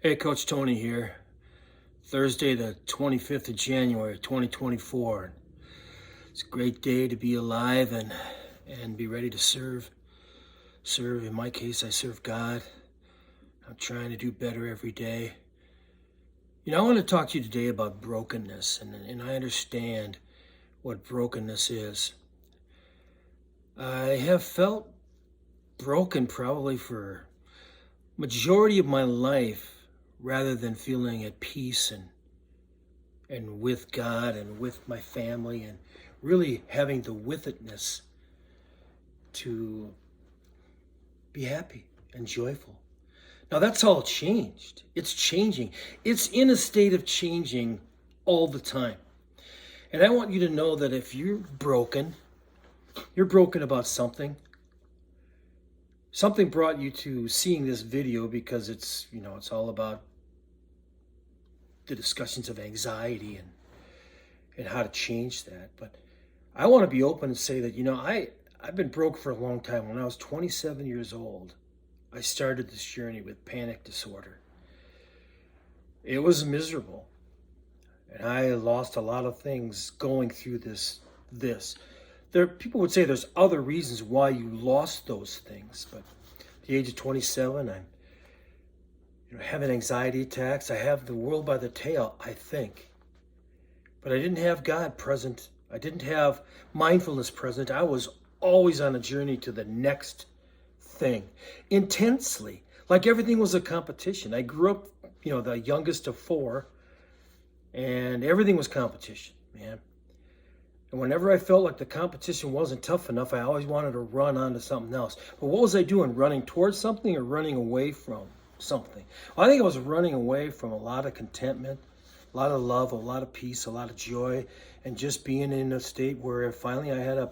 Hey, Coach Tony here. Thursday, the 25th of January, 2024. It's a great day to be alive and be ready to serve. Serve, in my case, I serve God. I'm trying to do better every day. I want to talk to you today about brokenness, and I understand what brokenness is. I have felt broken probably for majority of my life rather than feeling at peace and with God and with my family and really having the with itness to be happy and joyful. Now that's all changed. It's changing. It's in a state of changing all the time. And I want you to know that if you're broken about something. Something brought you to seeing this video because it's all about the discussions of anxiety and how to change that. But I want to be open and say that, I've been broke for a long time. When I was 27 years old, I started this journey with panic disorder. It was miserable. And I lost a lot of things going through this. People would say there's other reasons why you lost those things, but at the age of 27, I'm having anxiety attacks. I have the world by the tail, I think. But I didn't have God present. I didn't have mindfulness present. I was always on a journey to the next thing, intensely, like everything was a competition. I grew up, the youngest of four, and everything was competition, man. And whenever I felt like the competition wasn't tough enough, I always wanted to run onto something else. But what was I doing? Running towards something or running away from something? Well, I think I was running away from a lot of contentment, a lot of love, a lot of peace, a lot of joy, and just being in a state where finally I had a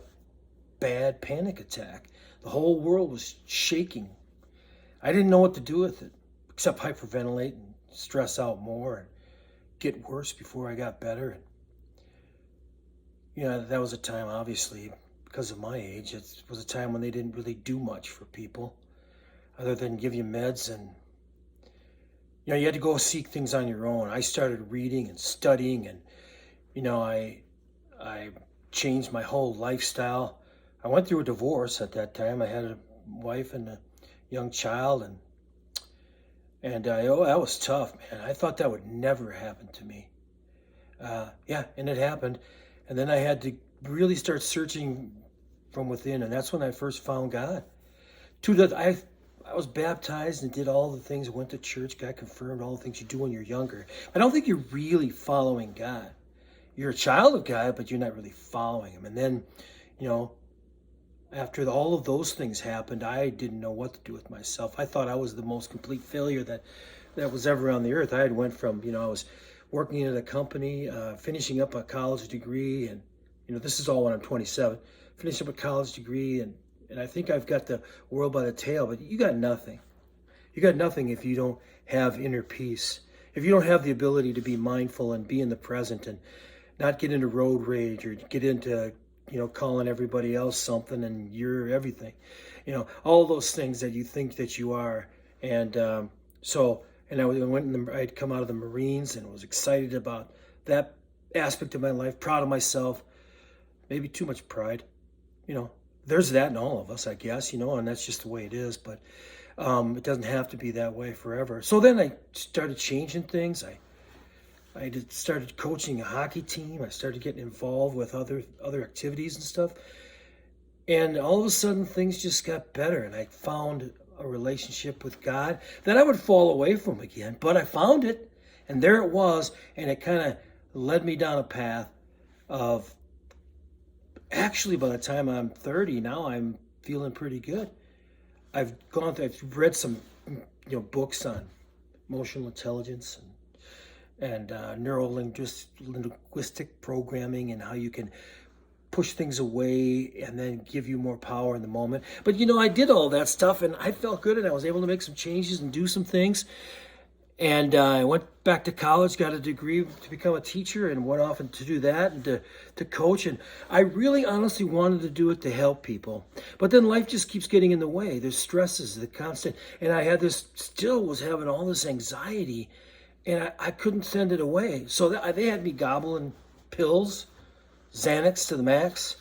bad panic attack. The whole world was shaking. I didn't know what to do with it, except hyperventilate and stress out more and get worse before I got better. That was a time, obviously, because of my age, it was a time when they didn't really do much for people other than give you meds, and you had to go seek things on your own. I started reading and studying, and I changed my whole lifestyle. I went through a divorce at that time. I had a wife and a young child, and that was tough, man. I thought that would never happen to me. And it happened. And then I had to really start searching from within, and that's when I first found God. I was baptized and did all the things, went to church, got confirmed, all the things you do when you're younger. I don't think you're really following God. You're a child of God, but you're not really following him. And then, after all of those things happened, I didn't know what to do with myself. I thought I was the most complete failure that was ever on the earth. I had went from, I was working at a company, finishing up a college degree, and this is all when I'm 27, finishing up a college degree, and I think I've got the world by the tail, but you got nothing. You got nothing if you don't have inner peace, if you don't have the ability to be mindful and be in the present and not get into road rage or get into, calling everybody else something and you're everything, all those things that you think that you are. And And I'd come out of the Marines and was excited about that aspect of my life, proud of myself, maybe too much pride. There's that in all of us, I guess, and that's just the way it is. But it doesn't have to be that way forever. So then I started changing things. Started coaching a hockey team. I started getting involved with other activities and stuff. And all of a sudden, things just got better. And I found a relationship with God that I would fall away from again. But I found it, and there it was. And it kind of led me down a path of, actually, by the time I'm 30, now I'm feeling pretty good. I've read some, books on emotional intelligence and neuro-linguistic programming and how you can push things away and then give you more power in the moment. But I did all that stuff and I felt good and I was able to make some changes and do some things. And I went back to college, got a degree to become a teacher, and went off and to do that and to coach. And I really honestly wanted to do it to help people. But then life just keeps getting in the way. There's stresses, the constant. And I had this, still was having all this anxiety, and I couldn't send it away. So they had me gobbling pills, Xanax to the max.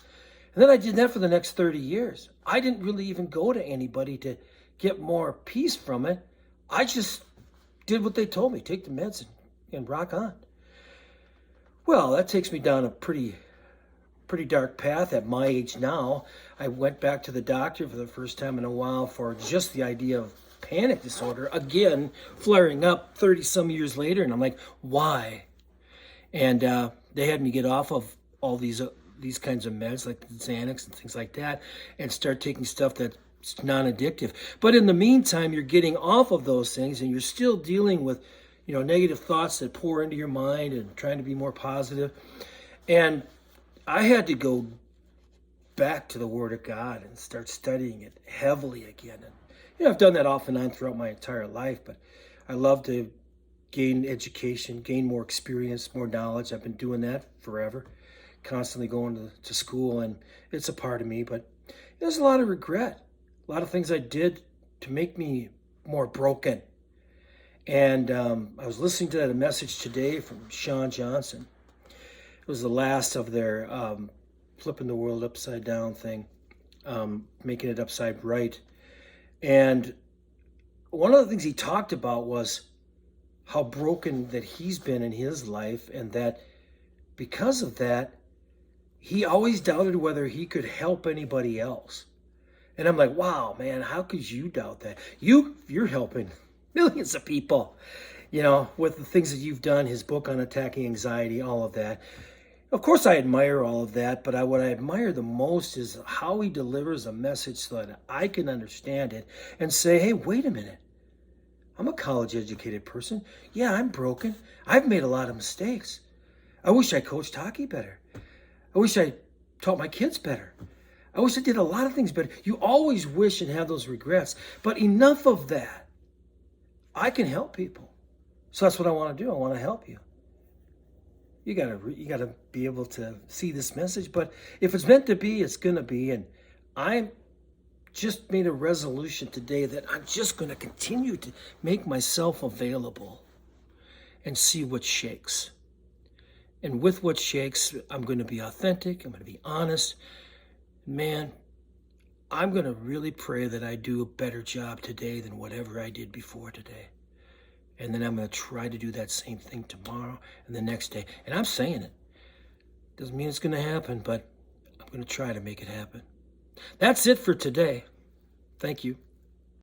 And then I did that for the next 30 years. I didn't really even go to anybody to get more peace from it. I just did what they told me, take the meds and rock on. Well, that takes me down a pretty dark path at my age now. I went back to the doctor for the first time in a while for just the idea of panic disorder, again, flaring up 30 some years later. And I'm like, why? And they had me get off of all these kinds of meds like Xanax and things like that and start taking stuff that's non-addictive. But in the meantime, you're getting off of those things and you're still dealing with, negative thoughts that pour into your mind and trying to be more positive. And I had to go back to the Word of God and start studying it heavily again. And, I've done that off and on throughout my entire life, but I love to gain education, gain more experience, more knowledge. I've been doing that forever, constantly going to school, and it's a part of me. But there's a lot of regret, a lot of things I did to make me more broken. And I was listening to a message today from Sean Johnson. It was the last of their flipping the world upside down thing, making it upside right. And one of the things he talked about was how broken that he's been in his life, and that because of that, he always doubted whether he could help anybody else. And I'm like, wow, man, how could you doubt that? You're helping millions of people, with the things that you've done, his book on attacking anxiety, all of that. Of course, I admire all of that, but what I admire the most is how he delivers a message so that I can understand it and say, hey, wait a minute. I'm a college-educated person. Yeah, I'm broken. I've made a lot of mistakes. I wish I coached hockey better. I wish I taught my kids better. I wish I did a lot of things better. You always wish and have those regrets, but enough of that. I can help people. So that's what I want to do. I want to help you. You gotta be able to see this message, but if it's meant to be, it's gonna be. And I just made a resolution today that I'm just gonna continue to make myself available and see what shakes. And with what shakes, I'm gonna be authentic. I'm gonna be honest. Man, I'm gonna really pray that I do a better job today than whatever I did before today. And then I'm going to try to do that same thing tomorrow and the next day. And I'm saying it. Doesn't mean it's going to happen, but I'm going to try to make it happen. That's it for today. Thank you.